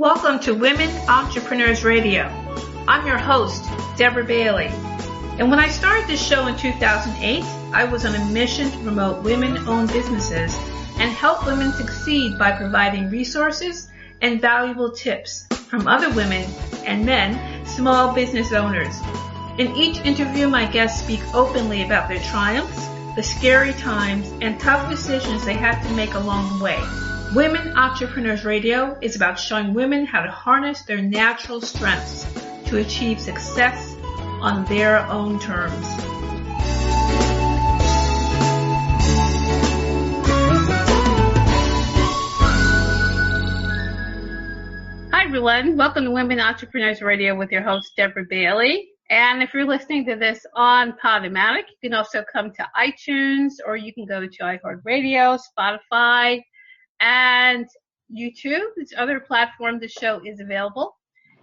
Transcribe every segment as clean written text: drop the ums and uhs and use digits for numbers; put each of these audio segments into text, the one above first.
Welcome to Women Entrepreneurs Radio. I'm your host, Deborah Bailey. And when I started this show in 2008, I was on a mission to promote women-owned businesses and help women succeed by providing resources and valuable tips from other women and men, small business owners. In each interview, my guests speak openly about their triumphs, the scary times, and tough decisions they had to make along the way. Women Entrepreneurs Radio is about showing women how to harness their natural strengths to achieve success on their own terms. Hi everyone, welcome to Women Entrepreneurs Radio with your host Deborah Bailey. And if you're listening to this on Podomatic, you can also come to iTunes, or you can go to iHeartRadio, Spotify, and YouTube. This other platform the show is available.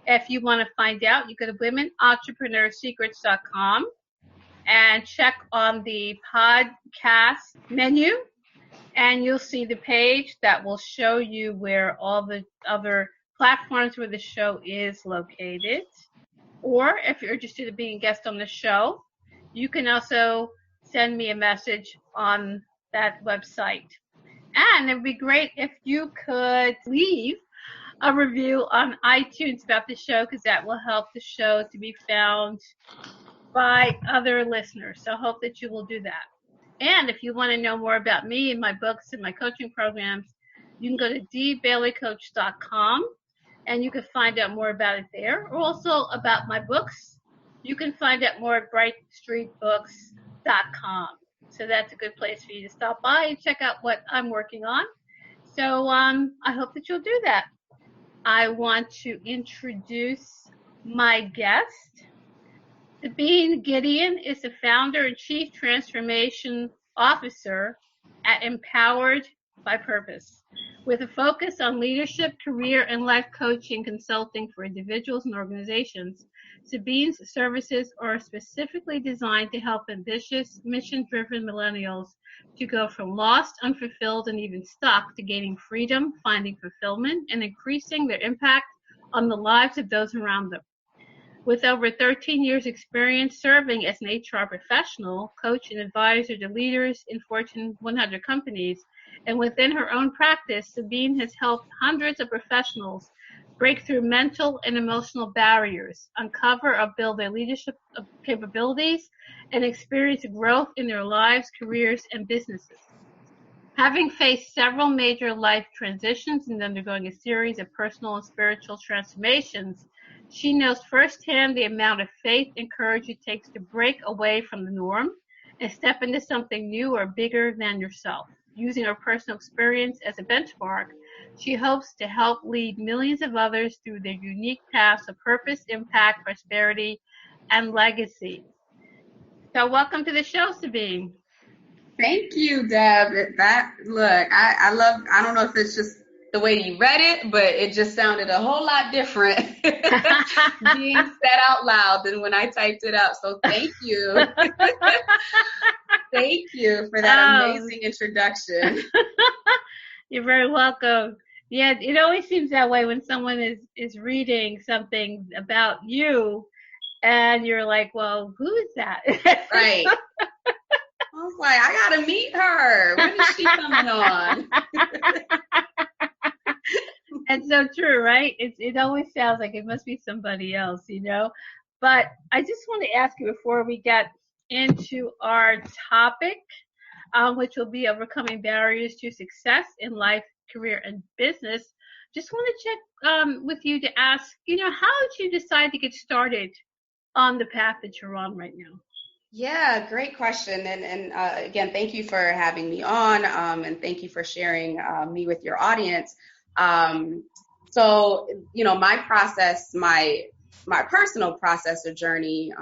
If you want to find out, you go to womenentrepreneursecrets.com and check on the podcast menu, and you'll see the page that will show you where all the other platforms where the show is located. Or if you're interested in being a guest on the show, you can also send me a message on that website. And it would be great if you could leave a review on iTunes about the show, because that will help the show to be found by other listeners. So I hope that you will do that. And if you want to know more about me and my books and my coaching programs, you can go to dbaileycoach.com and you can find out more about it there. Or also about my books, you can find out more at brightstreetbooks.com. So that's a good place for you to stop by and check out what I'm working on. So I hope that you'll do that. I want to introduce my guest. Sabine Gedeon is the founder and chief transformation officer at Empowered by Purpose, with a focus on leadership, career, and life coaching consulting for individuals and organizations. Sabine's services are specifically designed to help ambitious, mission-driven millennials to go from lost, unfulfilled, and even stuck to gaining freedom, finding fulfillment, and increasing their impact on the lives of those around them. With over 13 years experience serving as an HR professional, coach, and advisor to leaders in Fortune 100 companies, and within her own practice, Sabine has helped hundreds of professionals break through mental and emotional barriers, uncover or build their leadership capabilities, and experience growth in their lives, careers, and businesses. Having faced several major life transitions and undergoing a series of personal and spiritual transformations, she knows firsthand the amount of faith and courage it takes to break away from the norm and step into something new or bigger than yourself. Using her personal experience as a benchmark, she hopes to help lead millions of others through their unique paths of purpose, impact, prosperity, and legacy. So welcome to the show, Sabine. Thank you, Deb. I don't know if it's just the way you read it, but it just sounded a whole lot different being said out loud than when I typed it up. So thank you. Thank you for that amazing introduction. You're very welcome. Yeah, it always seems that way when someone is reading something about you and you're like, well, who is that? Right. I was like, I got to meet her. When is she coming on? It's so true, right? It always sounds like it must be somebody else, you know? But I just want to ask you before we get into our topic, which will be overcoming barriers to success in life, career, and business. Just want to check with you to ask, how did you decide to get started on the path that you're on right now? Yeah, great question. And again, thank you for having me on, and thank you for sharing me with your audience. So, my process, my personal process or journey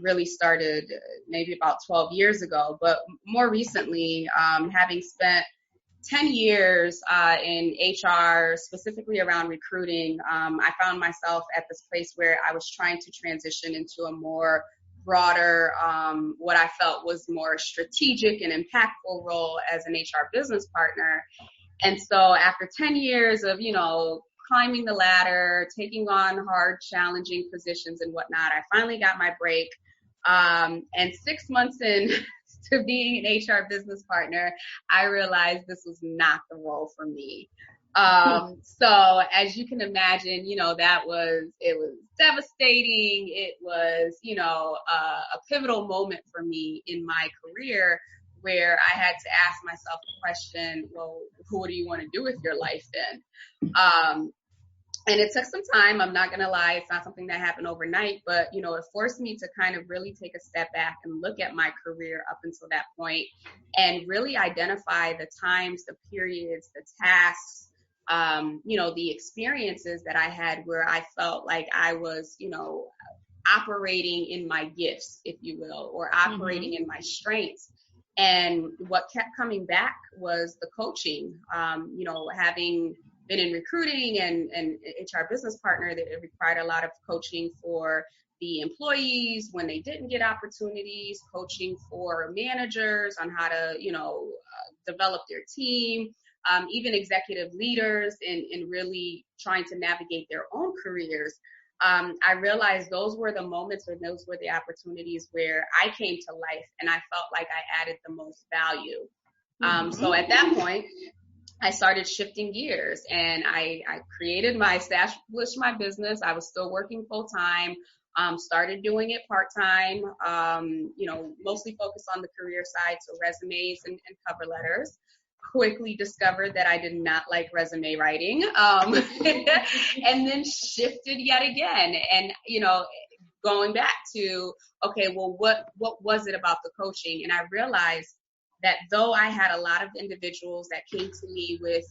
really started maybe about 12 years ago, but more recently, having spent 10 years in HR, specifically around recruiting, I found myself at this place where I was trying to transition into a more broader, what I felt was more strategic and impactful role as an HR business partner. And so after 10 years of, climbing the ladder, taking on hard, challenging positions and whatnot. I finally got my break. And 6 months in to being an HR business partner, I realized this was not the role for me. So as you can imagine, it was devastating. It was, a pivotal moment for me in my career where I had to ask myself the question, well, what do you want to do with your life then? And it took some time. I'm not going to lie. It's not something that happened overnight, but, it forced me to kind of really take a step back and look at my career up until that point and really identify the times, the periods, the tasks, the experiences that I had where I felt like I was, operating in my gifts, if you will, or operating in my strengths. And what kept coming back was the coaching, having been in recruiting and HR business partner, that it required a lot of coaching for the employees when they didn't get opportunities, coaching for managers on how to, develop their team, even executive leaders in really trying to navigate their own careers. I realized those were the moments, or those were the opportunities where I came to life and I felt like I added the most value. So at that point, I started shifting gears and I established my business. I was still working full time, started doing it part time, mostly focused on the career side. So resumes and cover letters. Quickly discovered that I did not like resume writing, and then shifted yet again. And, going back to, okay, well, what was it about the coaching? And I realized that though I had a lot of individuals that came to me with,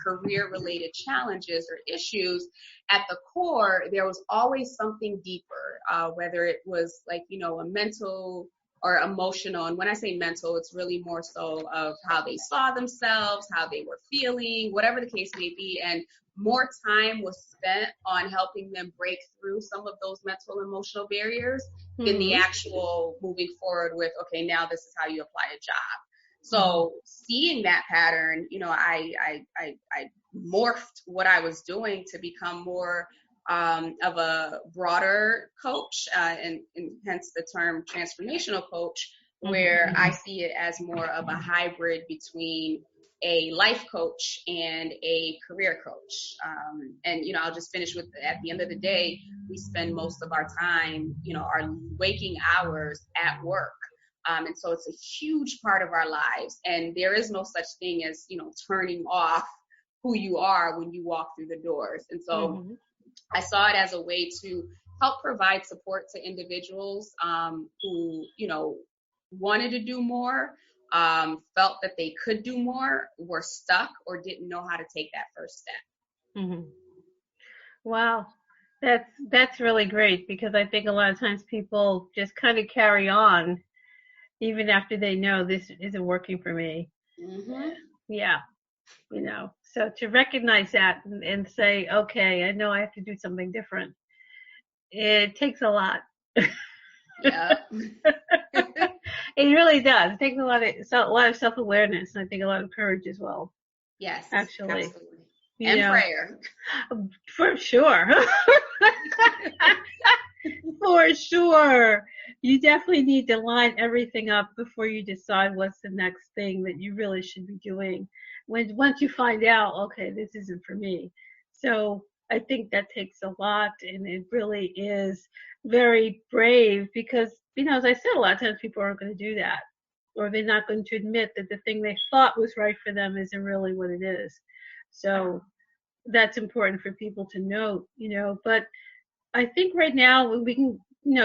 career-related challenges or issues, at the core, there was always something deeper, whether it was like, a mental or emotional. And when I say mental, it's really more so of how they saw themselves, how they were feeling, whatever the case may be. And more time was spent on helping them break through some of those mental, emotional barriers than the actual moving forward with, okay, now this is how you apply a job. So seeing that pattern, I morphed what I was doing to become more of a broader coach, and hence the term transformational coach, where I see it as more of a hybrid between a life coach and a career coach. And, I'll just finish with, at the end of the day, we spend most of our time, our waking hours at work. And so it's a huge part of our lives. And there is no such thing as, turning off who you are when you walk through the doors. And so I saw it as a way to help provide support to individuals who, wanted to do more, felt that they could do more, were stuck, or didn't know how to take that first step. Wow. That's really great, because I think a lot of times people just kind of carry on even after they know this isn't working for me. Yeah. So to recognize that and say, okay, I know I have to do something different. It takes a lot. Yeah. It really does. It takes a lot of self-awareness, and I think a lot of courage as well. Yes, actually. Absolutely. And prayer. For sure. For sure. You definitely need to line everything up before you decide what's the next thing that you really should be doing. Once you find out, okay, this isn't for me. So I think that takes a lot, and it really is very brave, because, as I said, a lot of times people aren't going to do that, or they're not going to admit that the thing they thought was right for them isn't really what it is. So that's important for people to know, but I think right now we can,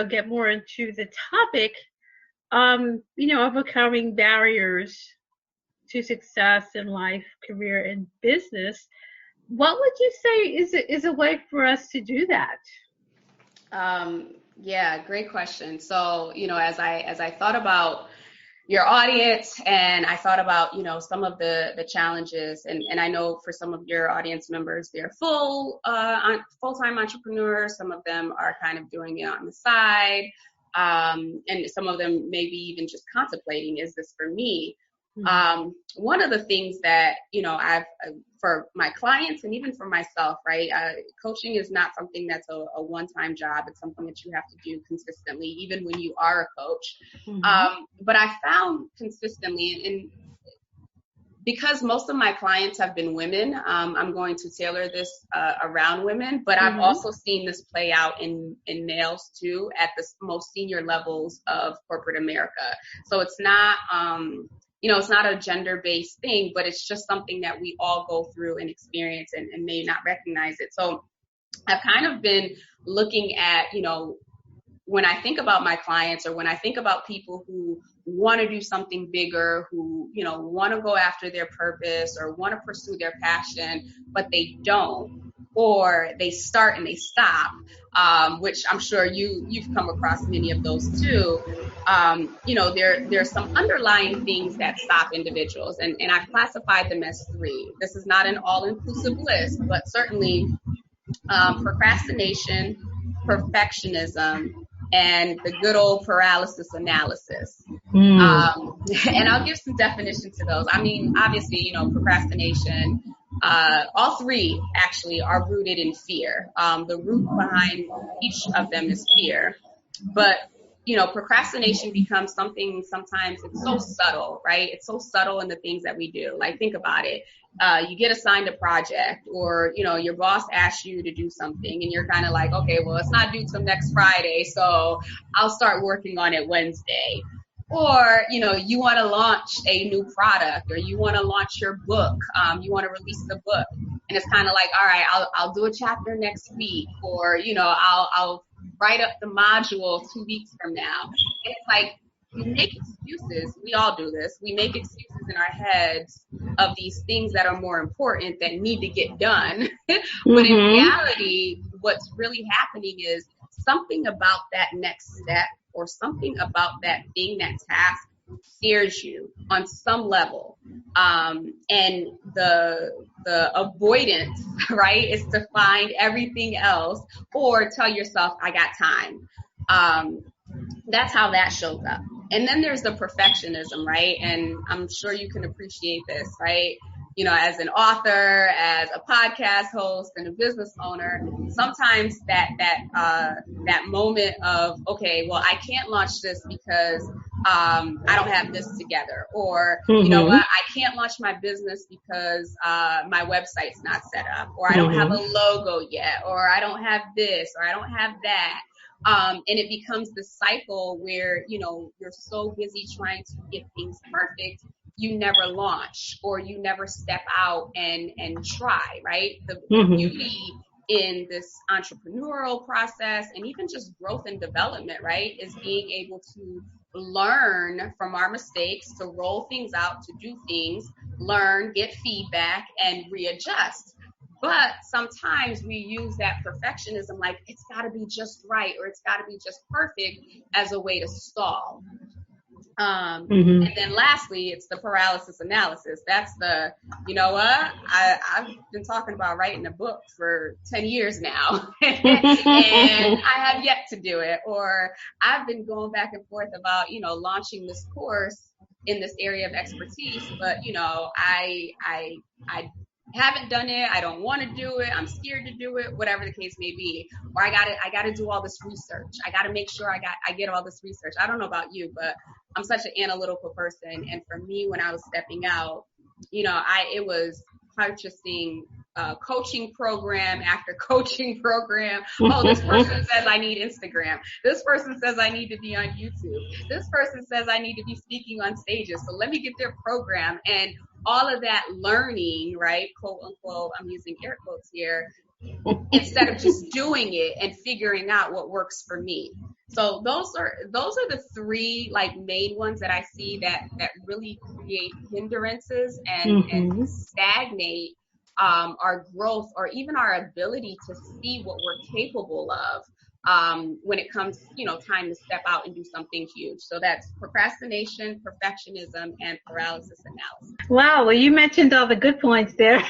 get more into the topic, of overcoming barriers to success in life, career, and business. What would you say is a way for us to do that? Yeah, great question. So, as I thought about your audience, and I thought about, some of the challenges, and I know for some of your audience members, they're full-time entrepreneurs. Some of them are kind of doing it on the side. And some of them maybe even just contemplating, is this for me? One of the things that, I've, for my clients and even for myself, right? Coaching is not something that's a one-time job. It's something that you have to do consistently, even when you are a coach. But I found consistently, and because most of my clients have been women, I'm going to tailor this around women, but I've also seen this play out in males too, at the most senior levels of corporate America. So it's not, it's not a gender-based thing, but it's just something that we all go through and experience and may not recognize it. So I've kind of been looking at, when I think about my clients, or when I think about people who want to do something bigger, who, want to go after their purpose or want to pursue their passion, but they don't, or they start and they stop, which I'm sure you've come across many of those too. There's some underlying things that stop individuals, and I've classified them as three. This is not an all-inclusive list, but certainly procrastination, perfectionism, and the good old paralysis analysis. And I'll give some definition to those. I mean, obviously, procrastination, all three actually are rooted in fear. The root behind each of them is fear. But, procrastination becomes something, sometimes it's so subtle, right? It's so subtle in the things that we do. Like, think about it. You get assigned a project, or, your boss asks you to do something, and you're kind of like, okay, well, it's not due till next Friday, so I'll start working on it Wednesday. Or, you want to launch a new product, or you want to launch your book. You want to release the book, and it's kind of like, all right, I'll do a chapter next week, or, I'll write up the module 2 weeks from now. And it's like, we make excuses. We all do this. We make excuses in our heads of these things that are more important that need to get done. But in reality, what's really happening is something about that next step, or something about that thing, that task, scares you on some level. And the avoidance, right, is to find everything else, or tell yourself, I got time. That's how that shows up. And then there's the perfectionism, right? And I'm sure you can appreciate this, right? As an author, as a podcast host, and a business owner, sometimes that moment of, okay, well, I can't launch this because I don't have this together, or you know what, I can't launch my business because my website's not set up, or I don't have a logo yet, or I don't have this, or I don't have that. And it becomes this cycle where, you're so busy trying to get things perfect, you never launch, or you never step out and try, right? The beauty in this entrepreneurial process, and even just growth and development, right, is being able to learn from our mistakes, to roll things out, to do things, learn, get feedback, and readjust. But sometimes we use that perfectionism, like it's got to be just right, or it's got to be just perfect, as a way to stall. And then lastly, it's the paralysis analysis. That's the, I've been talking about writing a book for 10 years now, and I have yet to do it. Or I've been going back and forth about, launching this course in this area of expertise, but, I haven't done it. I don't want to do it. I'm scared to do it, whatever the case may be. Or I gotta do all this research. I gotta make sure I get all this research. I don't know about you, but I'm such an analytical person. And for me, when I was stepping out, it was purchasing coaching program after coaching program. Oh, this person says I need Instagram. This person says I need to be on YouTube. This person says I need to be speaking on stages. So let me get their program. And all of that learning, right, quote unquote, I'm using air quotes here, instead of just doing it and figuring out what works for me. So those are the three main ones that I see that really create hindrances and stagnate our growth, or even our ability to see what we're capable of when it comes, time to step out and do something huge. So that's procrastination, perfectionism, and paralysis analysis. Wow. Well, you mentioned all the good points there.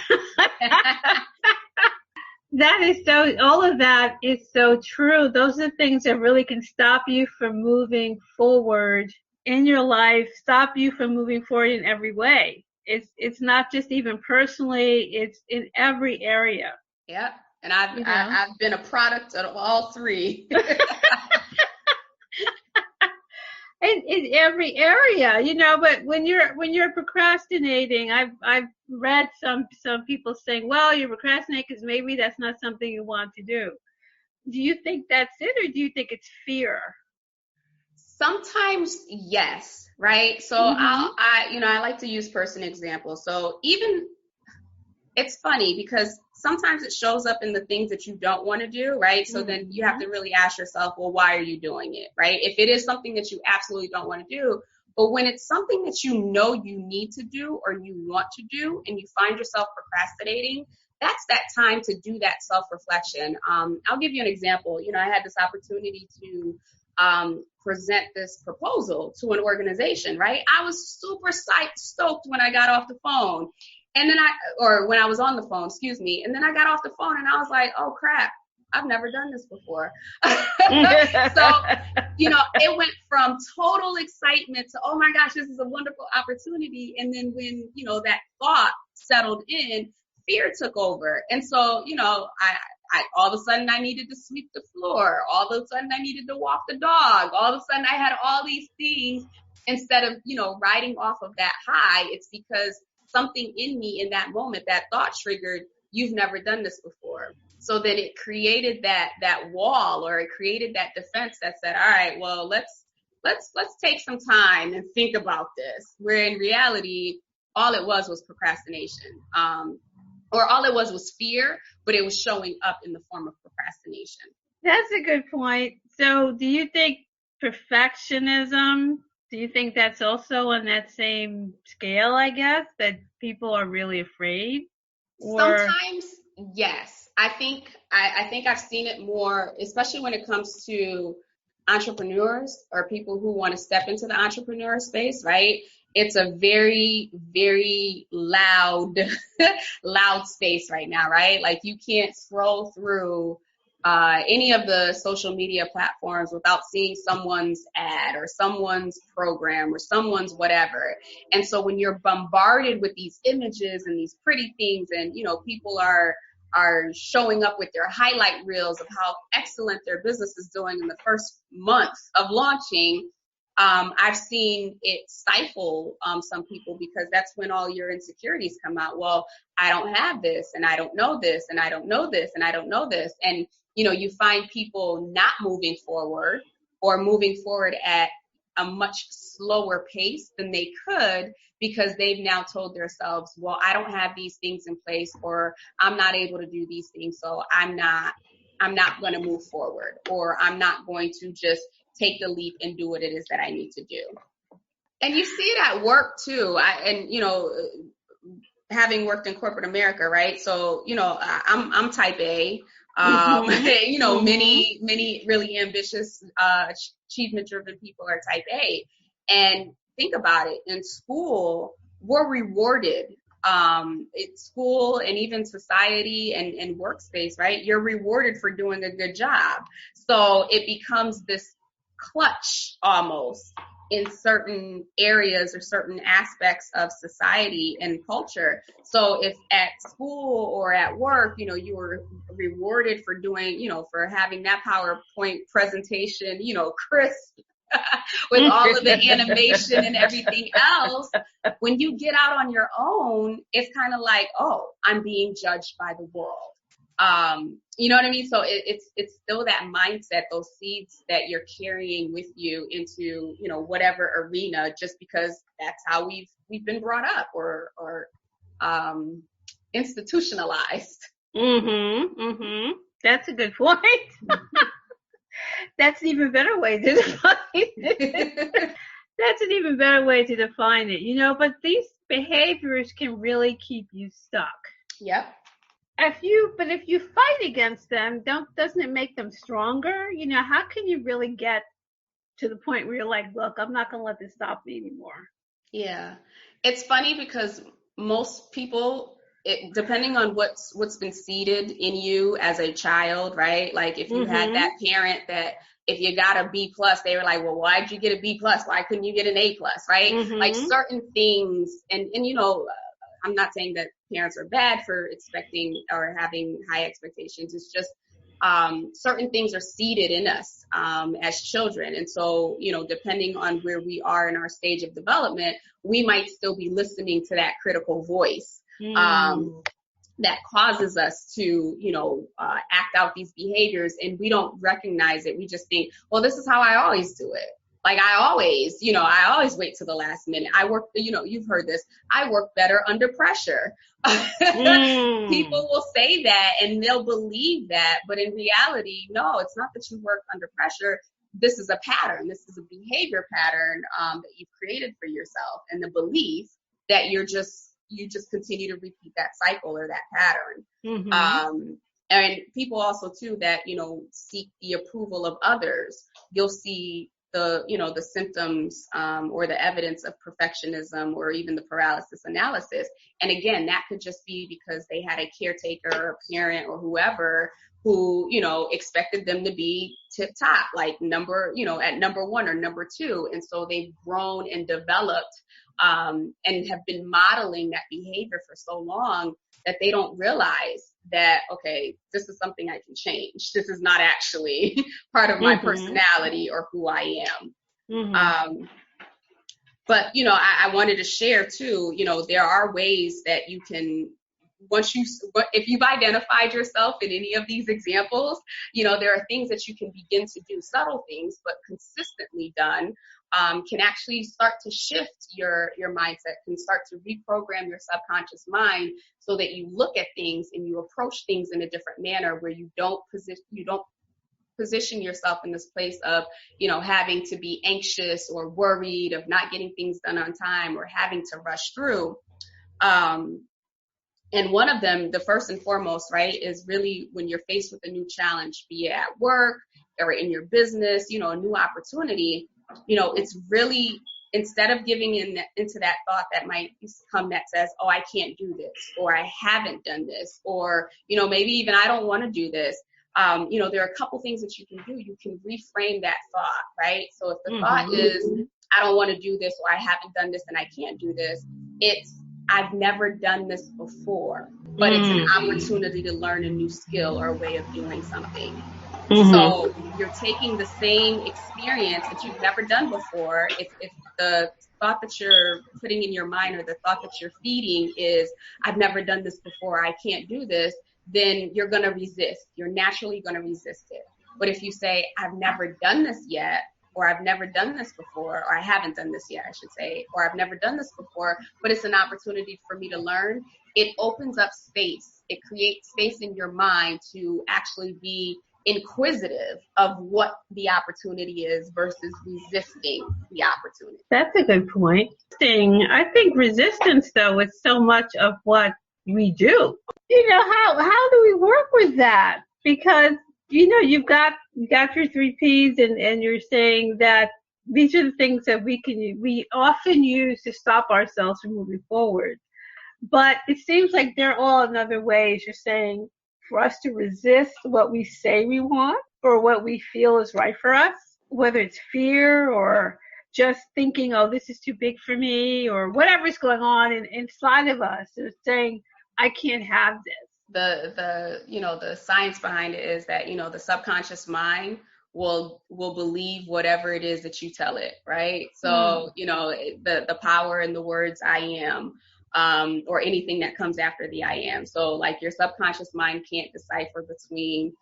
All of that is so true. Those are things that really can stop you from moving forward in your life stop you from moving forward in every way. It's not just even personally, it's in every area. Yeah. And You know? I've been a product of all three. In every area, you know, but when you're procrastinating, I've read some people saying, well, you're procrastinating because maybe that's not something you want to do. Do you think that's it, or do you think it's fear? Sometimes, yes, right? So Mhm. I like to use person examples. So even it's funny because sometimes it shows up in the things that you don't want to do, right? So then you have Mhm. to really ask yourself, well, why are you doing it, right? If it is something that you absolutely don't want to do, but when it's something that you know you need to do or you want to do and you find yourself procrastinating, that's that time to do that self-reflection. I'll give you an example. I had this opportunity to present this proposal to an organization, right? I was super stoked when I got off the phone. And then or when I was on the phone, excuse me. And then I got off the phone and I was like, oh crap, I've never done this before. So, it went from total excitement to, oh my gosh, this is a wonderful opportunity. And then when, that thought settled in, fear took over. And so, I all of a sudden I needed to sweep the floor. All of a sudden I needed to walk the dog. All of a sudden I had all these things instead of, riding off of that high. It's because something in me in that moment, that thought triggered, you've never done this before. So then it created that wall, or it created that defense that said, all right, well, let's take some time and think about this. Where in reality, all it was procrastination. Or all it was fear, but it was showing up in the form of procrastination. That's a good point. So, do you think perfectionism, do you think that's also on that same scale, I guess, that people are really afraid? Or, Sometimes, yes. I think I've seen it more, especially when it comes to entrepreneurs or people who want to step into the entrepreneur space, right? It's a very, very loud, loud space right now, right? Like you can't scroll through any of the social media platforms without seeing someone's ad or someone's program or someone's whatever. And so when you're bombarded with these images and these pretty things, and people are showing up with their highlight reels of how excellent their business is doing in the first month of launching, I've seen it stifle some people, because that's when all your insecurities come out. Well, I don't have this, and I don't know this, and I don't know this, and I don't know this. And, you find people not moving forward, or moving forward at a much slower pace than they could, because they've now told themselves, well, I don't have these things in place, or I'm not able to do these things, so I'm not going to move forward, or I'm not going to just take the leap and do what it is that I need to do. And you see it at work too. Having worked in corporate America, right? So, I'm type A. Mhm. Many really ambitious, achievement driven people are type A. And think about it, in school, we're rewarded. It's school and even society and workspace, right? You're rewarded for doing a good job. So it becomes this clutch almost in certain areas or certain aspects of society and culture. So if at school or at work, you were rewarded for doing, for having that PowerPoint presentation, crisp with all of the animation and everything else, when you get out on your own, it's kind of like, oh, I'm being judged by the world. You know what I mean? So it's still that mindset, those seeds that you're carrying with you into, whatever arena, just because that's how we've been brought up, or institutionalized. That's a good point. That's an even better way to define it. That's an even better way to define it, but these behaviors can really keep you stuck. Yep. If you fight against them, doesn't it make them stronger? How can you really get to the point where you're like, look, I'm not going to let this stop me anymore? Yeah. It's funny because most people depending on what's been seeded in you as a child, right? Like if you had that parent that if you got a B plus, they were like, well, why'd you get a B plus? Why couldn't you get an A plus, right? Like certain things, and I'm not saying that parents are bad for expecting or having high expectations. It's just certain things are seeded in us as children. And so, depending on where we are in our stage of development, we might still be listening to that critical voice that causes us to, act out these behaviors, and we don't recognize it. We just think, well, this is how I always do it. Like I always wait to the last minute. I work, you've heard this. I work better under pressure. People will say that and they'll believe that. But in reality, no, it's not that you work under pressure. This is a pattern. This is a behavior pattern that you've created for yourself, and the belief that you just continue to repeat that cycle or that pattern. And people also too that, seek the approval of others. You'll see the symptoms or the evidence of perfectionism or even the paralysis analysis. And again, that could just be because they had a caretaker or a parent or whoever who, expected them to be tip top, like at number 1 or number 2. And so they've grown and developed and have been modeling that behavior for so long that they don't realize that, okay, this is something I can change. This is not actually part of my personality or who I am. But, I wanted to share too, there are ways that you can, if you've identified yourself in any of these examples, there are things that you can begin to do, subtle things, but consistently done, can actually start to shift your mindset, can start to reprogram your subconscious mind so that you look at things and you approach things in a different manner, where you don't position yourself in this place of, having to be anxious or worried of not getting things done on time or having to rush through. And one of them, the first and foremost, right, is really when you're faced with a new challenge, be it at work or in your business, a new opportunity, it's really, instead of giving into that thought that might come that says, oh, I can't do this, or I haven't done this, or, maybe even I don't want to do this. There are a couple things that you can do. You can reframe that thought, right? So if the thought is, I don't want to do this, or I haven't done this and I can't do this, it's, I've never done this before, but it's an opportunity to learn a new skill or a way of doing something. So you're taking the same experience that you've never done before. If the thought that you're putting in your mind or the thought that you're feeding is, I've never done this before, I can't do this, then you're going to resist. You're naturally going to resist it. But if you say, I've never done this yet, or I've never done this before, or I haven't done this yet, I should say, or I've never done this before, but it's an opportunity for me to learn, it opens up space. It creates space in your mind to actually be inquisitive of what the opportunity is versus resisting the opportunity. That's a good point. I think resistance, though, is so much of what we do. How do we work with that? Because, you've got your 3 Ps and you're saying that these are the things that we often use to stop ourselves from moving forward. But it seems like they're all in other ways. You're saying for us to resist what we say we want or what we feel is right for us, whether it's fear or just thinking, oh, this is too big for me, or whatever's going on inside of us. It's saying, I can't have this. The science behind it is that, the subconscious mind will believe whatever it is that you tell it, right? So, the power in the words I am, or anything that comes after the I am. So like your subconscious mind can't decipher between,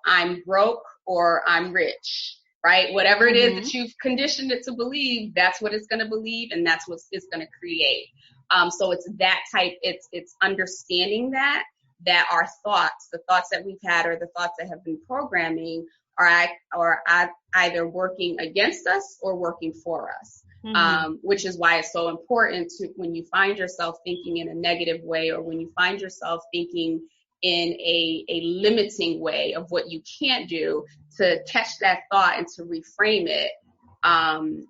I'm broke or I'm rich, right? Whatever it is that you've conditioned it to believe, that's what it's going to believe, and that's what it's going to create. So it's that type, it's understanding that our thoughts, the thoughts that we've had or the thoughts that have been programming are either working against us or working for us. Which is why it's so important to, when you find yourself thinking in a negative way, or when you find yourself thinking in a limiting way of what you can't do, to catch that thought and to reframe it And,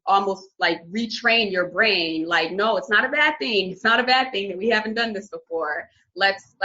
almost like retrain your brain. Like, no, it's not a bad thing. It's not a bad thing that we haven't done this before. Let's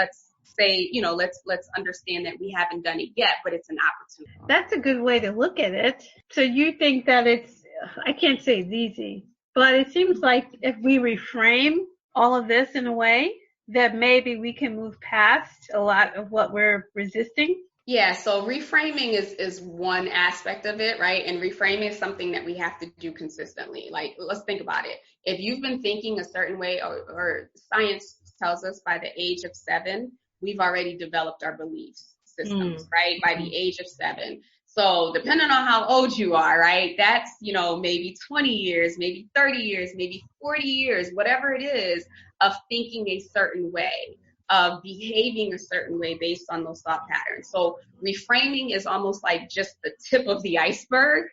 say, let's understand that we haven't done it yet, but it's an opportunity. That's a good way to look at it. So you think that I can't say it's easy, but it seems like if we reframe all of this in a way that maybe we can move past a lot of what we're resisting. Yeah, so reframing is one aspect of it, right? And reframing is something that we have to do consistently. Like, let's think about it. If you've been thinking a certain way, or science tells us by the age of 7, we've already developed our belief systems, right? By the age of 7. So depending on how old you are, right? That's, maybe 20 years, maybe 30 years, maybe 40 years, whatever it is, of thinking a certain way, of behaving a certain way based on those thought patterns. So reframing is almost like just the tip of the iceberg.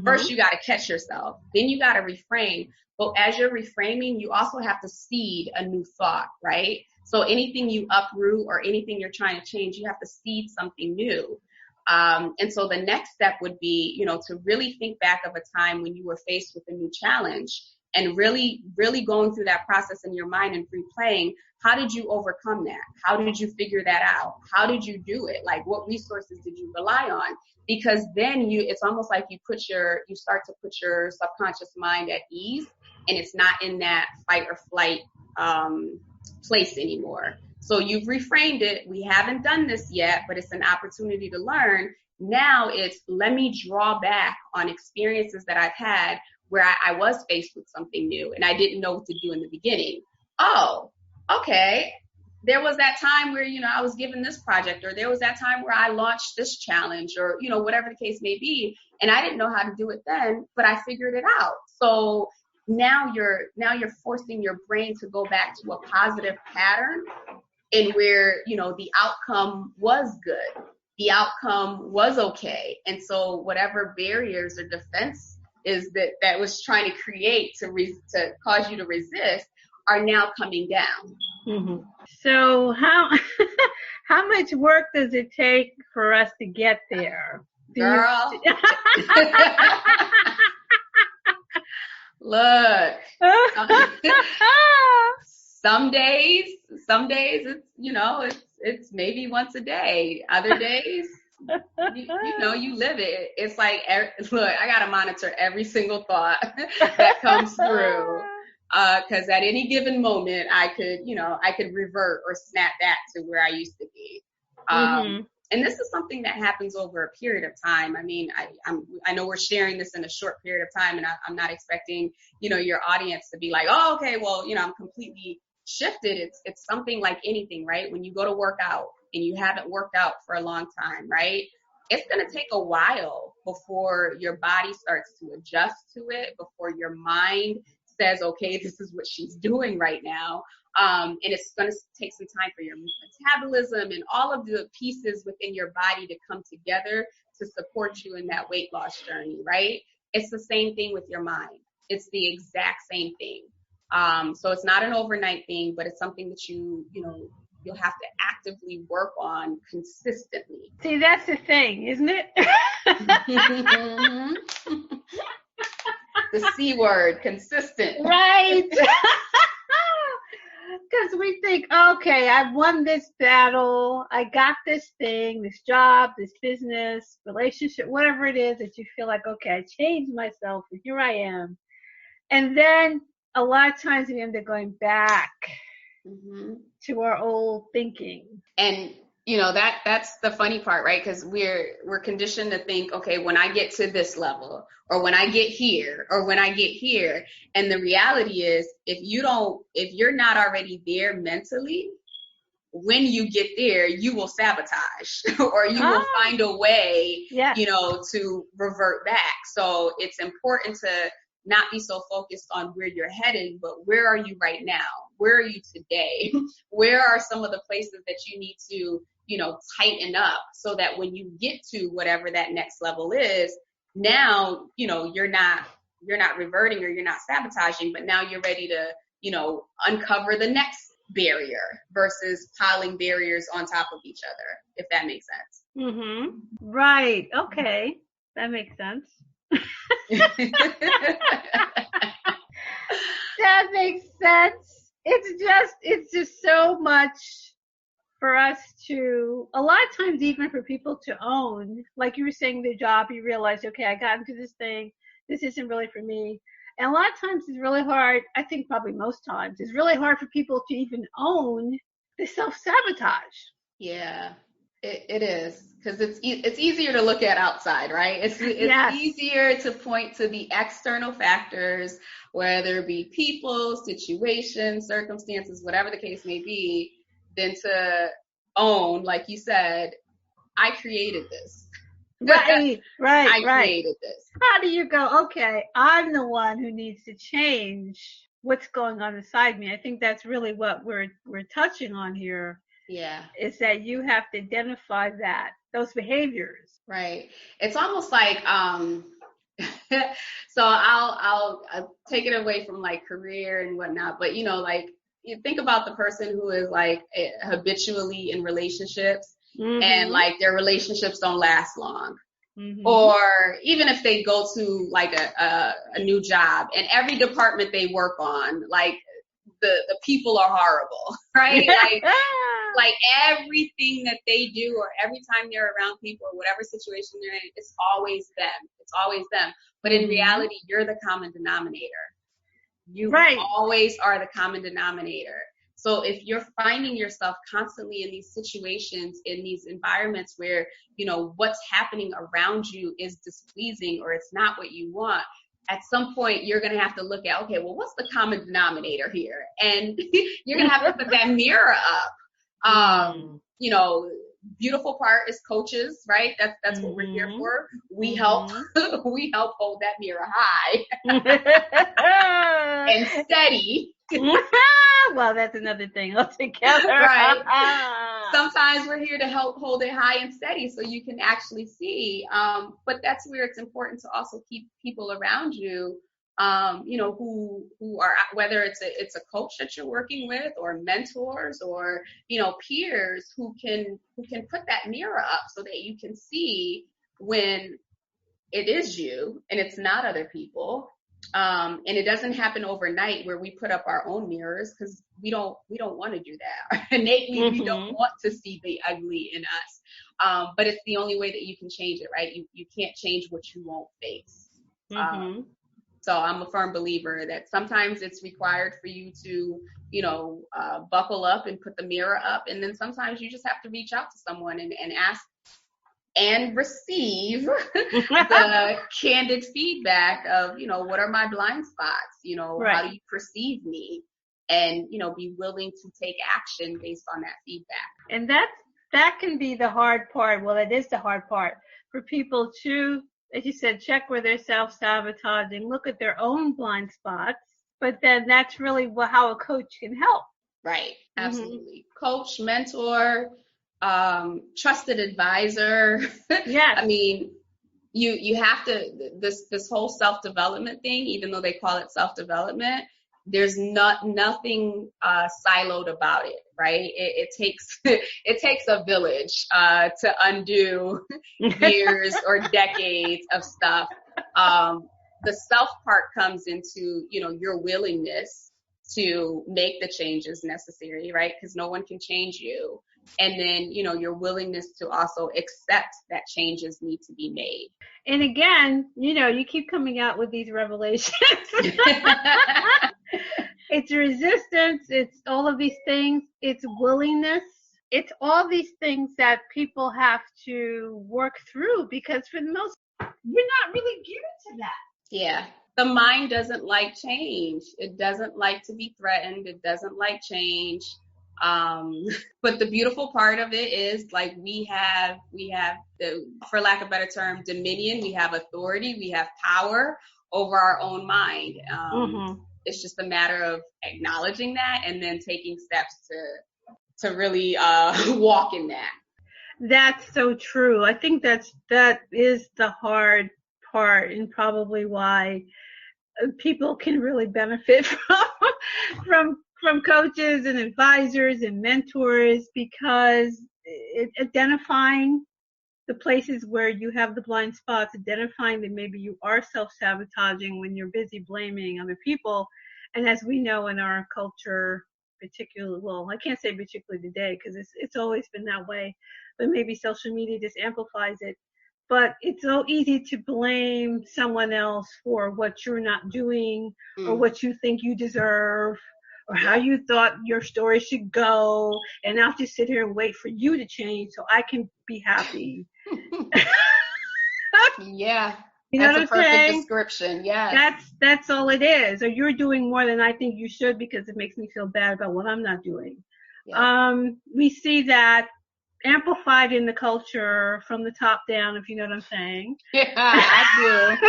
First, you got to catch yourself. Then you got to reframe. But as you're reframing, you also have to seed a new thought, right? So anything you uproot or anything you're trying to change, you have to seed something new. And so the next step would be, to really think back of a time when you were faced with a new challenge, and really, really going through that process in your mind and replaying, how did you overcome that? How did you figure that out? How did you do it? Like, what resources did you rely on? Because then it's almost like you start to put your subconscious mind at ease, and it's not in that fight or flight place anymore. So you've reframed it. We haven't done this yet, but it's an opportunity to learn. Now it's, let me draw back on experiences that I've had where I was faced with something new and I didn't know what to do in the beginning. Oh, okay. There was that time where, I was given this project, or there was that time where I launched this challenge, or, whatever the case may be. And I didn't know how to do it then, but I figured it out. So now you're forcing your brain to go back to a positive pattern, and where, the outcome was good. The outcome was okay. And so whatever barriers or defense is that was trying to create to cause you to resist are now coming down. So how much work does it take for us to get there? Girl. Look. Some days it's maybe once a day. Other days, you live it. It's like, look, I got to monitor every single thought that comes through. Cause at any given moment I could revert or snap back to where I used to be. And this is something that happens over a period of time. I mean, I know we're sharing this in a short period of time, and I'm not expecting, your audience to be like, oh, okay, well, I'm completely shifted. It's something like anything, right? When you go to work out and you haven't worked out for a long time, right? It's going to take a while before your body starts to adjust to it, before your mind says, okay, this is what she's doing right now. And it's going to take some time for your metabolism and all of the pieces within your body to come together to support you in that weight loss journey, right? It's the same thing with your mind. It's the exact same thing. So it's not an overnight thing, but it's something that you'll have to actively work on consistently. See, that's the thing, isn't it? The C word, consistent. Right. Because we think, okay, I've won this battle. I got this thing, this job, this business, relationship, whatever it is that you feel like, okay, I changed myself, and here I am. And then a lot of times we end up going back to our old thinking. And that's the funny part, right? Because we're conditioned to think, okay, when I get to this level, or when I get here, or when I get here. And the reality is, if you're not already there mentally, when you get there, you will sabotage or you will find a way, to revert back. So it's important to not be so focused on where you're headed, but where are you right now? Where are you today? Where are some of the places that you need to, tighten up so that when you get to whatever that next level is, now, you're not reverting or you're not sabotaging, but now you're ready to, uncover the next barrier versus piling barriers on top of each other, if that makes sense. Right. Okay. That makes sense. That makes sense. It's just so much for us to, a lot of times, even for people to own, like you were saying, the job, you realize, okay, I got into this thing. This isn't really for me. And a lot of times it's really hard. I think probably most times it's really hard for people to even own the self-sabotage. Yeah, it is, because it's easier to look at outside, right? It's Yes. easier to point to the external factors, whether it be people, situations, circumstances, whatever the case may be, than to own, like you said, I created this. Right. I created this. How do you go, okay, I'm the one who needs to change what's going on inside me? I think that's really what we're touching on here. Yeah. Is that you have to identify those behaviors. Right. It's almost like, so I'll take it away from like career and whatnot, but like you think about the person who is like habitually in relationships, mm-hmm. and like their relationships don't last long. Mm-hmm. Or even if they go to like a new job, and every department they work on, like the people are horrible, right? Like everything that they do, or every time they're around people or whatever situation they're in, it's always them. It's always them. But in reality, you're the common denominator. You always are the common denominator. So if you're finding yourself constantly in these situations, in these environments where, what's happening around you is displeasing or it's not what you want, at some point you're going to have to look at, okay, well, what's the common denominator here? And you're going to have to put that mirror up. Beautiful part is coaches, right? That's what we're here for. We help hold that mirror high and steady. Well, that's another thing altogether. Right. Sometimes we're here to help hold it high and steady so you can actually see. But that's where it's important to also keep people around you, who are, whether it's a coach that you're working with, or mentors, or, peers who can put that mirror up so that you can see when it is you and it's not other people. And it doesn't happen overnight where we put up our own mirrors, because we don't want to do that. Innately, we don't want to see the ugly in us. But it's the only way that you can change it, right? You can't change what you won't face. So I'm a firm believer that sometimes it's required for you to, buckle up and put the mirror up. And then sometimes you just have to reach out to someone and ask and receive the candid feedback of, what are my blind spots? How do you perceive me? And, be willing to take action based on that feedback. And that can be the hard part. Well, it is the hard part for people to, as you said, check where they're self-sabotaging, look at their own blind spots. But then that's really how a coach can help. Right. Absolutely. Mm-hmm. Coach, mentor, trusted advisor. Yes. I mean, you have to, this whole self-development thing, even though they call it self-development, there's nothing siloed about it, right? It takes a village to undo years or decades of stuff. The self part comes into, your willingness to make the changes necessary, right? Because no one can change you. And then, your willingness to also accept that changes need to be made. And again, you keep coming out with these revelations. It's resistance. It's all of these things. It's willingness. It's all these things that people have to work through, because for the most part, you're not really geared to that. Yeah. The mind doesn't like change. It doesn't like to be threatened. It doesn't like change. But the beautiful part of it is, like, we have the, for lack of a better term, dominion. We have authority. We have power over our own mind. It's just a matter of acknowledging that and then taking steps to really walk in that. That's so true. I think that is the hard part, and probably why people can really benefit from coaches and advisors and mentors, because identifying the places where you have the blind spots, identifying that maybe you are self-sabotaging when you're busy blaming other people. And as we know in our culture, particularly, well, I can't say particularly today because it's always been that way, but maybe social media just amplifies it. But it's so easy to blame someone else for what you're not doing or what you think you deserve or how you thought your story should go. And I'll just sit here and wait for you to change so I can be happy. Yeah. You know That's what a I'm perfect saying? description. Yes. That's all it is. Or you're doing more than I think you should because it makes me feel bad about what I'm not doing. Yep. We see that amplified in the culture from the top down, if you know what I'm saying. Yeah, I do.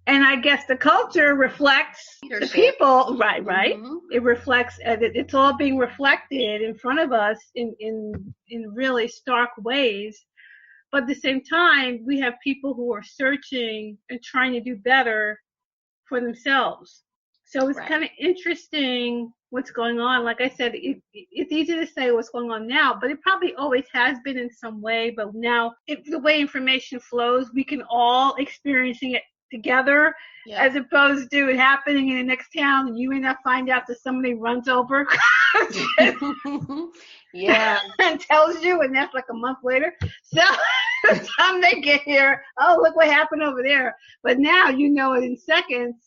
And I guess the culture reflects the people. Right. Mm-hmm. It reflects, it's all being reflected in front of us in really stark ways. But at the same time, we have people who are searching and trying to do better for themselves. So it's kind of interesting what's going on. Like I said, it's easy to say what's going on now, but it probably always has been in some way. But now, the way information flows, we can all experiencing it together, as opposed to it happening in the next town and you may not find out that somebody runs over and tells you, and that's like a month later. So by the time they get here, oh, look what happened over there. But now you know it in seconds.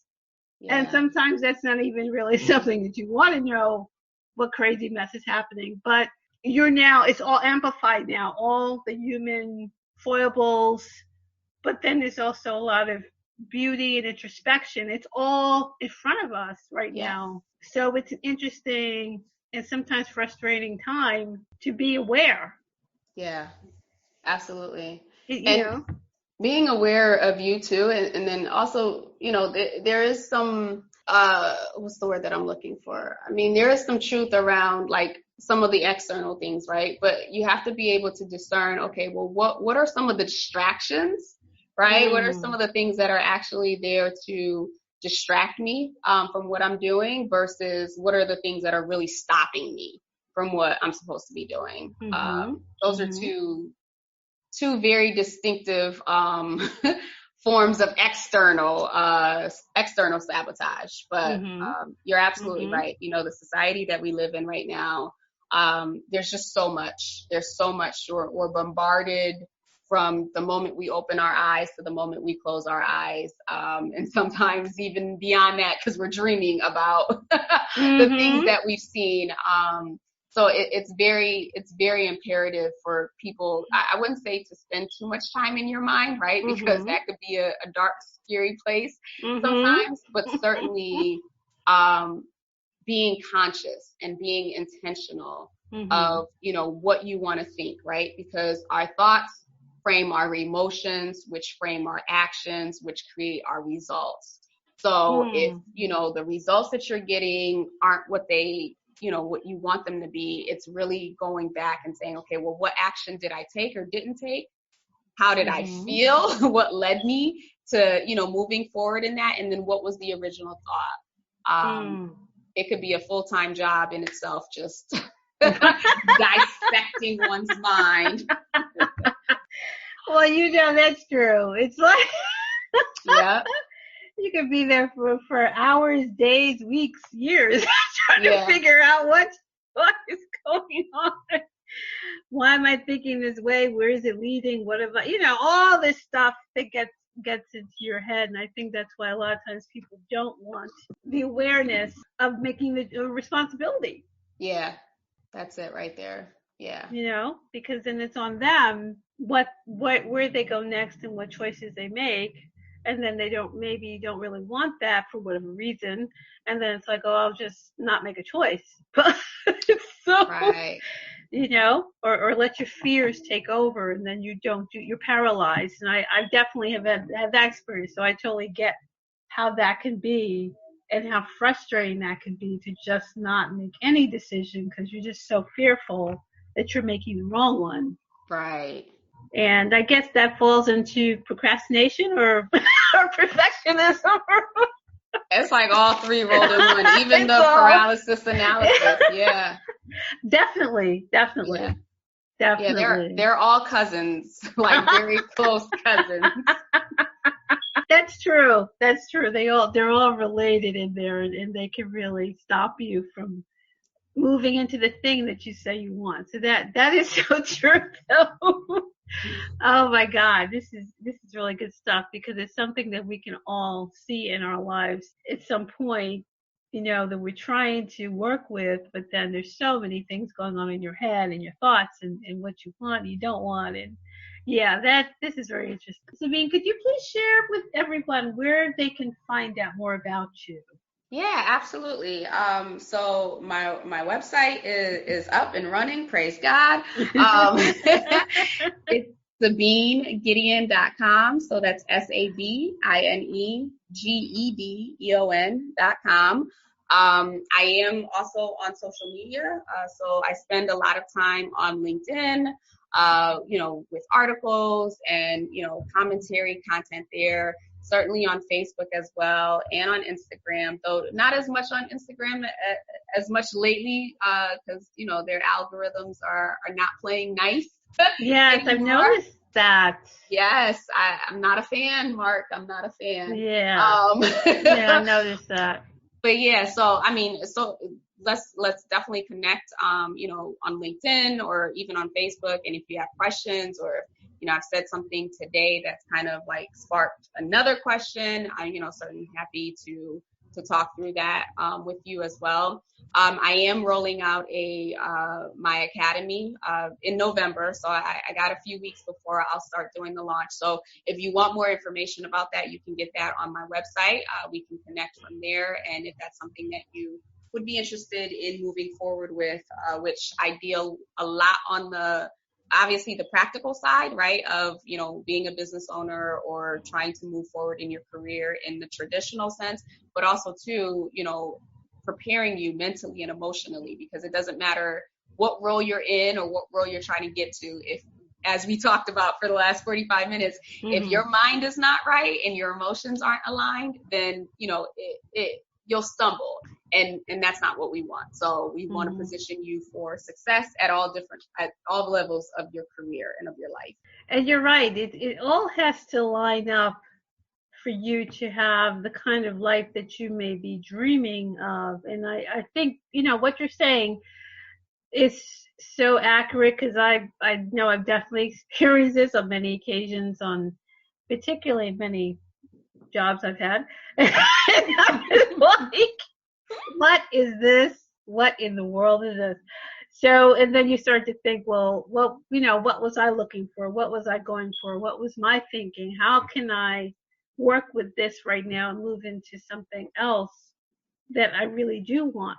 And sometimes that's not even really something that you want to know what crazy mess is happening. But it's all amplified now, all the human foibles. But then there's also a lot of beauty and introspection. It's all in front of us right now. So it's an interesting and sometimes frustrating time to be aware. Yeah, absolutely. You know, being aware of you too, and then also, there is some, what's the word that I'm looking for? I mean, there is some truth around like some of the external things, right? But you have to be able to discern, okay, well, what are some of the distractions, right? What are some of the things that are actually there to distract me from what I'm doing versus what are the things that are really stopping me from what I'm supposed to be doing? Those are two very distinctive forms of external sabotage. But you're absolutely right. The society that we live in right now, there's just so much. There's so much. We're bombarded from the moment we open our eyes to the moment we close our eyes, and sometimes even beyond that because we're dreaming about the things that we've seen. So it's very imperative for people. I wouldn't say to spend too much time in your mind, right? Because that could be a dark, scary place sometimes, but certainly being conscious and being intentional of, what you want to think, right? Because our thoughts frame our emotions, which frame our actions, which create our results. So if, the results that you're getting aren't what they what you want them to be, it's really going back and saying, okay, well, what action did I take or didn't take? How did I feel? What led me to, moving forward in that? And then what was the original thought? It could be a full-time job in itself, just dissecting one's mind. Well, that's true. It's like, you could be there for hours, days, weeks, years trying to figure out what is going on. Why am I thinking this way? Where is it leading? What about, all this stuff that gets into your head. And I think that's why a lot of times people don't want the awareness of making the responsibility. Yeah, that's it right there. Yeah. Because then it's on them where they go next and what choices they make. And then they don't really want that for whatever reason. And then it's like, oh, I'll just not make a choice. So, right. Or let your fears take over and then you're paralyzed. And I definitely have had that experience. So I totally get how that can be and how frustrating that can be to just not make any decision because you're just so fearful that you're making the wrong one. Right. And I guess that falls into procrastination or perfectionism. It's like all three rolled in one, even the paralysis analysis. Yeah. Definitely. Yeah. Yeah, Definitely. they're all cousins, like very close cousins. That's true. That's true. They're all related in there, and they can really stop you from moving into the thing that you say you want. So that is so true though. Oh my God, this is really good stuff because it's something that we can all see in our lives at some point, that we're trying to work with, but then there's so many things going on in your head and your thoughts and what you want and you don't want. And yeah, this is very interesting. Sabine, could you please share with everyone where they can find out more about you? Yeah, absolutely. So my website is up and running. Praise God. Um, it's SabineGedeon.com. So that's SabineGedeon.com. I am also on social media. So I spend a lot of time on LinkedIn, with articles and, commentary content there. Certainly on Facebook as well and on Instagram, though not as much on Instagram as much lately, because, their algorithms are not playing nice Yes, I've anymore. noticed that. Yes, I'm not a fan, Mark. I'm not a fan. Yeah. Um, Yeah, I noticed that. but yeah, so I mean, so let's definitely connect, on LinkedIn or even on Facebook. And if you have questions or I've said something today that's kind of like sparked another question, I'm certainly happy to talk through that with you as well. I am rolling out my academy in November, so I got a few weeks before I'll start doing the launch. So if you want more information about that, you can get that on my website. We can connect from there, and if that's something that you would be interested in moving forward with, which I deal a lot on obviously the practical side, right, of, being a business owner or trying to move forward in your career in the traditional sense, but also too, preparing you mentally and emotionally, because it doesn't matter what role you're in or what role you're trying to get to. If, as we talked about for the last 45 minutes, if your mind is not right and your emotions aren't aligned, then, you'll stumble. And that's not what we want. So we want to position you for success at all levels of your career and of your life. And you're right. It all has to line up for you to have the kind of life that you may be dreaming of. And I think, what you're saying is so accurate because I know I've definitely experienced this on many occasions on particularly many jobs I've had. And I'm just like, what is this? What in the world is this? So, and then you start to think, well, what was I looking for? What was I going for? What was my thinking? How can I work with this right now and move into something else that I really do want?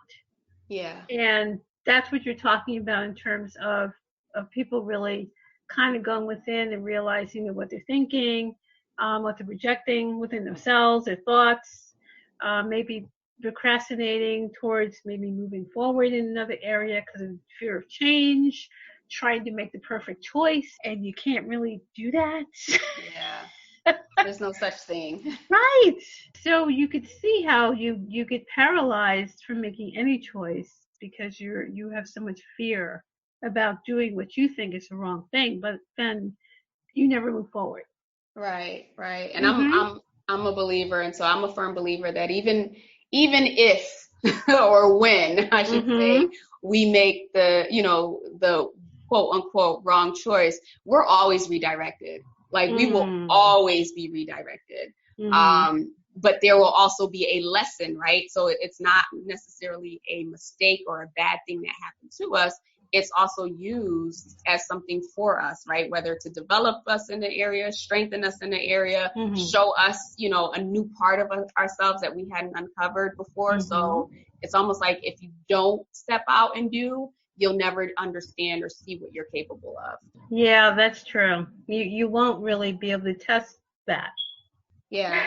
Yeah. And that's what you're talking about in terms of people really kind of going within and realizing what they're thinking, what they're projecting within themselves, their thoughts, maybe procrastinating towards maybe moving forward in another area because of fear of change, trying to make the perfect choice, and you can't really do that. Yeah. There's no such thing. Right. So you could see how you get paralyzed from making any choice because you have so much fear about doing what you think is the wrong thing, but then you never move forward. Right, right. And Mhm. I'm a believer, and so I'm a firm believer that even if or when I should say Mhm. we make the quote unquote wrong choice, we're always redirected. Like we will Mhm. always be redirected. Mhm. But there will also be a lesson, right? So it's not necessarily a mistake or a bad thing that happened to us. It's also used as something for us, right? Whether to develop us in the area, strengthen us in the area, Mhm. show us, a new part of ourselves that we hadn't uncovered before. Mhm. So it's almost like if you don't step out and do, you'll never understand or see what you're capable of. Yeah, that's true. You won't really be able to test that. Yeah.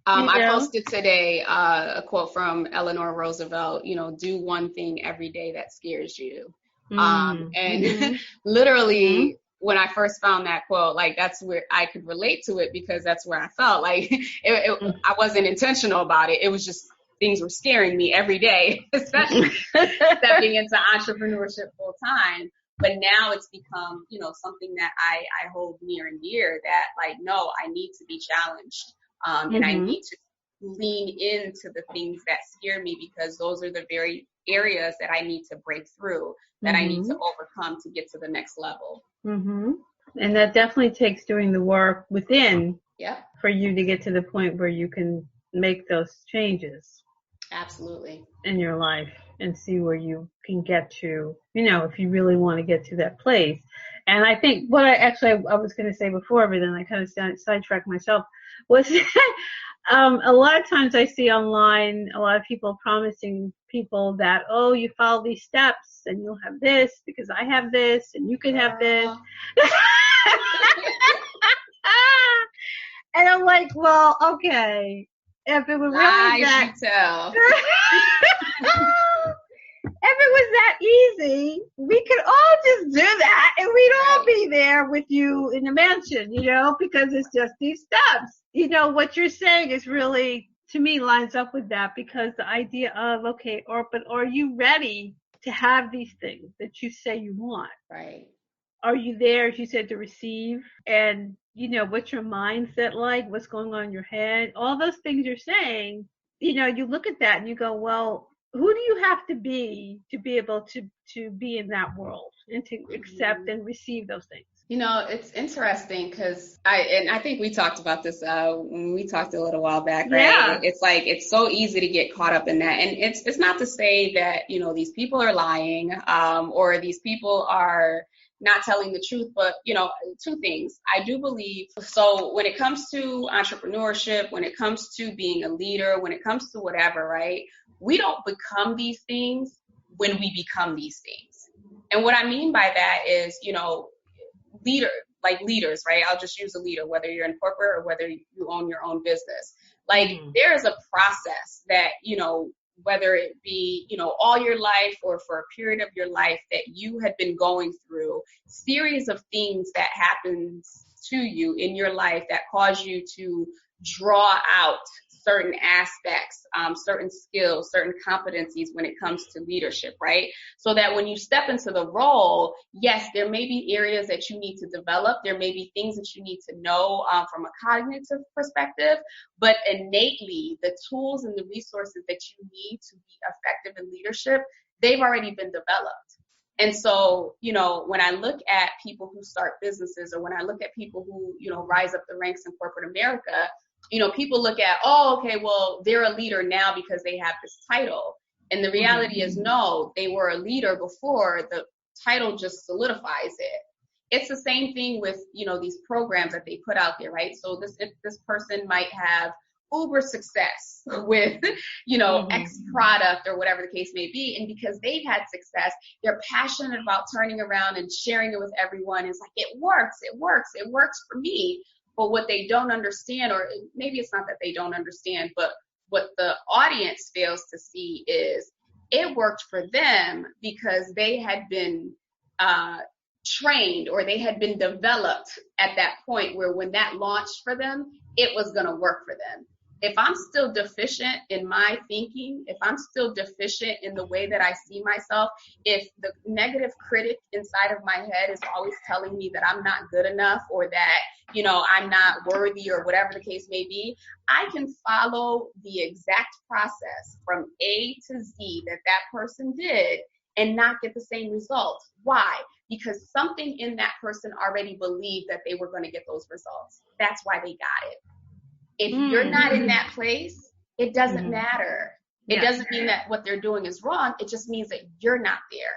You I know. posted today a quote from Eleanor Roosevelt, do one thing every day that scares you. Mhm. And Mhm. Mhm. literally, when I first found that quote, like that's where I could relate to it because that's where I felt like I wasn't intentional about it. It was just things were scaring me every day, especially stepping into entrepreneurship full time. But now it's become, something that I hold near and dear, that like, no, I need to be challenged. And I need to lean into the things that scare me, because those are the very areas that I need to break through, that I need to overcome to get to the next level. And that definitely takes doing the work within for you to get to the point where you can make those changes. Absolutely. In your life and see where you can get to, if you really want to get to that place. And I think what I was going to say before, but then I kind of sidetracked myself, was a lot of times I see online a lot of people promising people that, oh, you follow these steps and you'll have this because I have this and you can have this. And I'm like, well, okay. If it were really that, if it was that easy, we could all just do that and we'd all be there with you in the mansion, because it's just these steps. What you're saying is really, to me, lines up with that, because the idea of, okay, but are you ready to have these things that you say you want? Right. Are you there, as you said, to receive? And, what's your mindset like? What's going on in your head? All those things you're saying, you look at that and you go, well, who do you have to be able to be in that world and to accept and receive those things? It's interesting because I think we talked about this when we talked a little while back, right? Yeah. It's like, it's so easy to get caught up in that. And it's not to say that, these people are lying, or these people are not telling the truth, but, two things. I do believe, so when it comes to entrepreneurship, when it comes to being a leader, when it comes to whatever, right? We don't become these things when we become these things. And what I mean by that is, leaders, right? I'll just use a leader, whether you're in corporate or whether you own your own business. Like, there is a process that, whether it be, all your life or for a period of your life that you had been going through, series of things that happens to you in your life that cause you to draw out certain aspects, certain skills, certain competencies when it comes to leadership, right? So that when you step into the role, yes, there may be areas that you need to develop. There may be things that you need to know from a cognitive perspective, but innately, the tools and the resources that you need to be effective in leadership, they've already been developed. And so, when I look at people who start businesses, or when I look at people who, rise up the ranks in corporate America, people look at, oh, okay, well, they're a leader now because they have this title. And the reality is, no, they were a leader before. The title just solidifies it. It's the same thing with, these programs that they put out there, right? So this person might have uber success with, X product or whatever the case may be. And because they've had success, they're passionate about turning around and sharing it with everyone. It's like, it works for me. But what they don't understand, or maybe it's not that they don't understand, but what the audience fails to see is it worked for them because they had been trained, or they had been developed at that point where when that launched for them, it was going to work for them. If I'm still deficient in my thinking, if I'm still deficient in the way that I see myself, if the negative critic inside of my head is always telling me that I'm not good enough, or that, I'm not worthy, or whatever the case may be, I can follow the exact process from A to Z that person did and not get the same results. Why? Because something in that person already believed that they were going to get those results. That's why they got it. If you're not in that place, it doesn't matter. It doesn't mean that what they're doing is wrong. It just means that you're not there.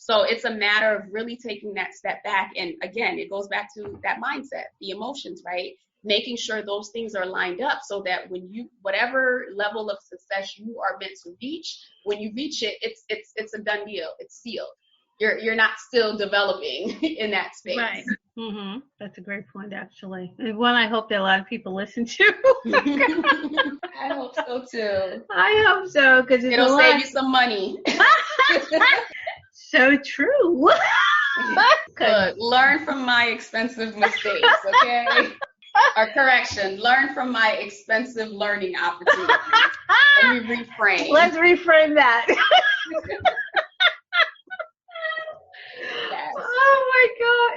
So it's a matter of really taking that step back. And again, it goes back to that mindset, the emotions, right? Making sure those things are lined up so that when whatever level of success you are meant to reach, when you reach it, it's a done deal. It's sealed. You're not still developing in that space. Right. That's a great point, actually. And one I hope that a lot of people listen to. I hope so too. I hope so, because it'll save you some money. So true. Look, learn from my expensive mistakes, okay? Or correction, learn from my expensive learning opportunities. Let me reframe. Let's reframe that.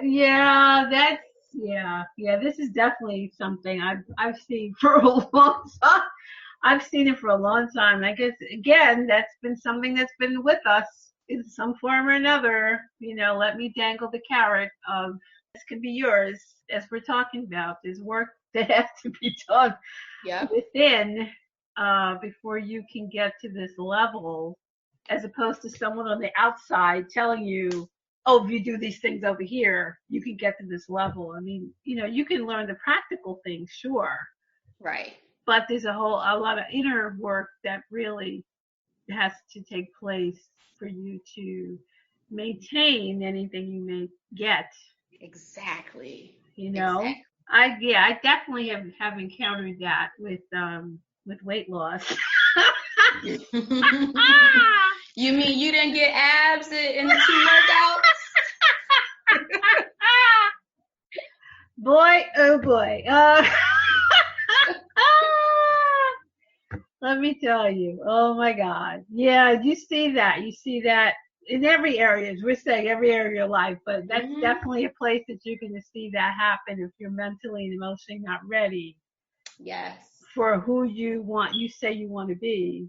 Yeah, this is definitely something I've seen for a long time. I've seen it for a long time. I guess again, that's been something that's been with us in some form or another. Let me dangle the carrot of this could be yours, as we're talking about. There's work that has to be done Yep. within before you can get to this level, as opposed to someone on the outside telling you, oh, if you do these things over here, you can get to this level. I mean, you can learn the practical things, sure, Right. but there's a lot of inner work that really has to take place for you to maintain anything you may get. Exactly. You Exactly. know, I definitely have encountered that with weight loss. You mean you didn't get abs in the 2 workouts? Boy, oh boy. Let me tell you. Oh my God. Yeah, you see that. You see that in every area. As we're saying, every area of your life. But that's definitely a place that you're going to see that happen if you're mentally and emotionally not ready Yes. for who you say you want to be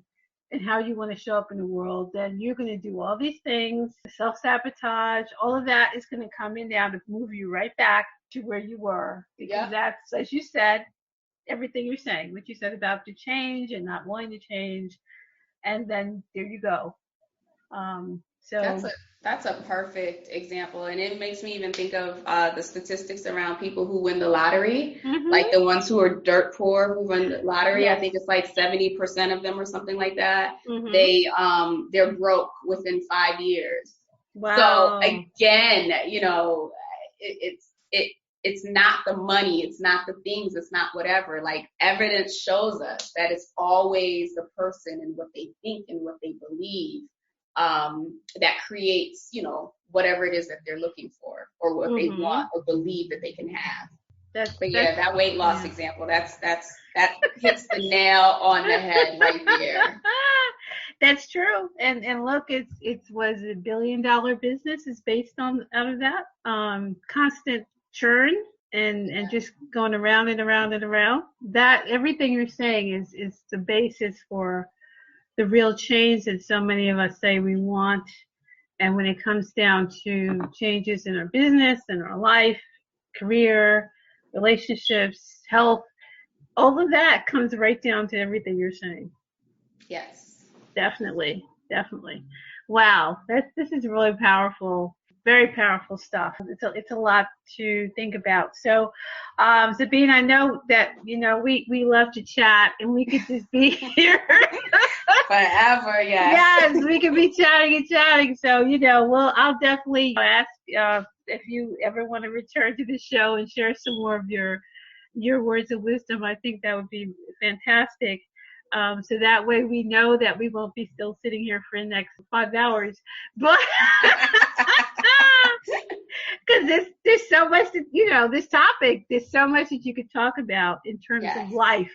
and how you want to show up in the world. Then you're going to do all these things, self-sabotage, all of that is going to come in now to move you right back to where you were. Because that's, as you said, everything you're saying, what you said about to change and not wanting to change, and then there you go. So That's a perfect example, and it makes me even think of the statistics around people who win the lottery, like the ones who are dirt poor who win the lottery. yes. I think it's like 70% of them or something like that. Mm-hmm. They're broke within 5 years. Wow. So again, it's not the money, it's not the things, it's not whatever. Like, evidence shows us that it's always the person and what they think and what they believe that creates, whatever it is that they're looking for or what they want or believe that they can have. But yeah, that weight loss example, that hits the nail on the head right there. That's true. And look, it's was a $1 billion business is based on out of that constant churn and just going around and around and around. That everything you're saying is the basis for the real change that so many of us say we want. And when it comes down to changes in our business, in our life, career, relationships, health, all of that comes right down to everything you're saying. Yes. Definitely. Wow, this is really powerful, very powerful stuff. It's a lot to think about. So, Sabine, I know that we love to chat, and we could just be here forever. Yes, we could be chatting and chatting. So I'll definitely ask if you ever want to return to the show and share some more of your words of wisdom. I think that would be fantastic. So that way we know that we won't be still sitting here for the next 5 hours. But because there's so much that, this topic, there's so much that you could talk about in terms of life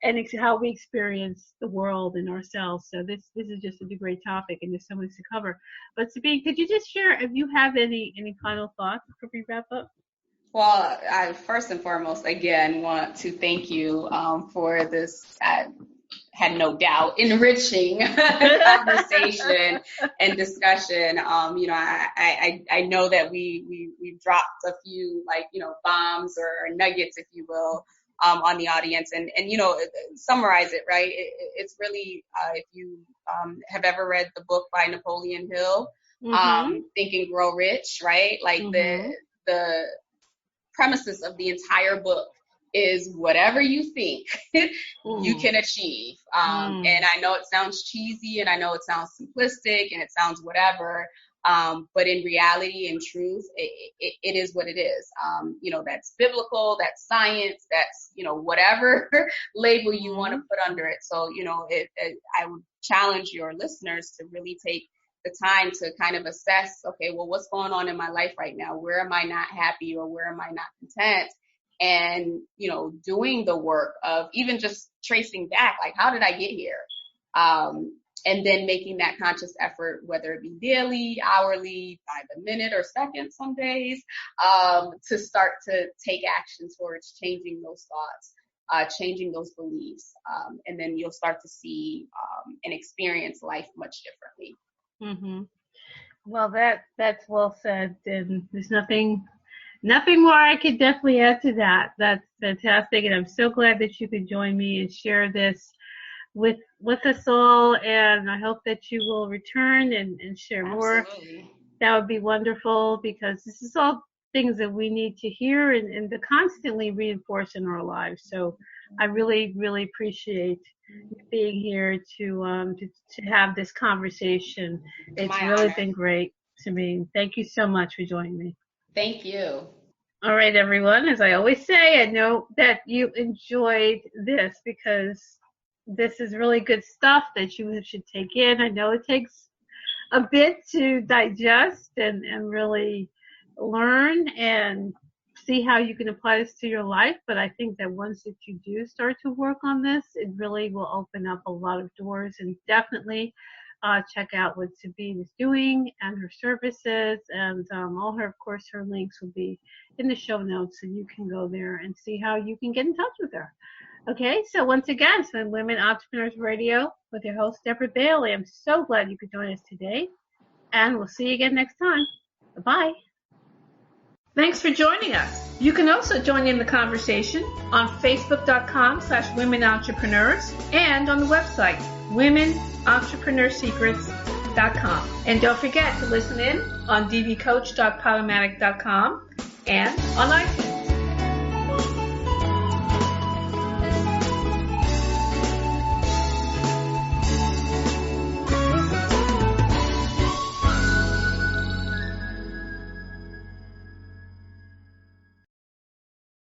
and how we experience the world and ourselves. So this is just a great topic, and there's so much to cover. But Sabine, could you just share if you have any final thoughts before we wrap up? Well, I first and foremost, again, want to thank you for this, had no doubt, enriching conversation and discussion. I know that we've dropped a few, bombs or nuggets, if you will, on the audience, and summarize it, right? It's really, if you have ever read the book by Napoleon Hill, Think and Grow Rich, right? Like the premises of the entire book is whatever you think you can achieve. And I know it sounds cheesy, and I know it sounds simplistic, and it sounds whatever. But in reality and truth, it is what it is. That's biblical, that's science, that's, whatever label you want to put under it. So, I would challenge your listeners to really take the time to kind of assess, okay, well, what's going on in my life right now? Where am I not happy, or where am I not content? And, doing the work of even just tracing back, like, how did I get here? and then making that conscious effort, whether it be daily, hourly, by the minute or second some days, to start to take action towards changing those thoughts, changing those beliefs. And then you'll start to see and experience life much differently. Mm-hmm. Well, that's well said, and there's nothing more I could definitely add to that. That's fantastic, and I'm so glad that you could join me and share this with us all, and I hope that you will return and share more. Absolutely. That would be wonderful, because this is all things that we need to hear and to constantly reinforce in our lives. So I really, really appreciate you being here to have this conversation. It's My really honor. been great, Sabine. Thank you so much for joining me. Thank you. All right, everyone. As I always say, I know that you enjoyed this, because this is really good stuff that you should take in. I know it takes a bit to digest and really learn and see how you can apply this to your life. But I think that once that you do start to work on this, it really will open up a lot of doors. And definitely check out what Sabine is doing and her services, and all her, of course, her links will be in the show notes, so you can go there and see how you can get in touch with her. Okay, so once again, it's been Women Entrepreneurs Radio with your host, Deborah Bailey. I'm so glad you could join us today, and we'll see you again next time. Bye-bye. Thanks for joining us. You can also join in the conversation on Facebook.com/Women Entrepreneurs and on the website, WomenEntrepreneursSecrets.com. And don't forget to listen in on dvcoach.podomatic.com and on iTunes.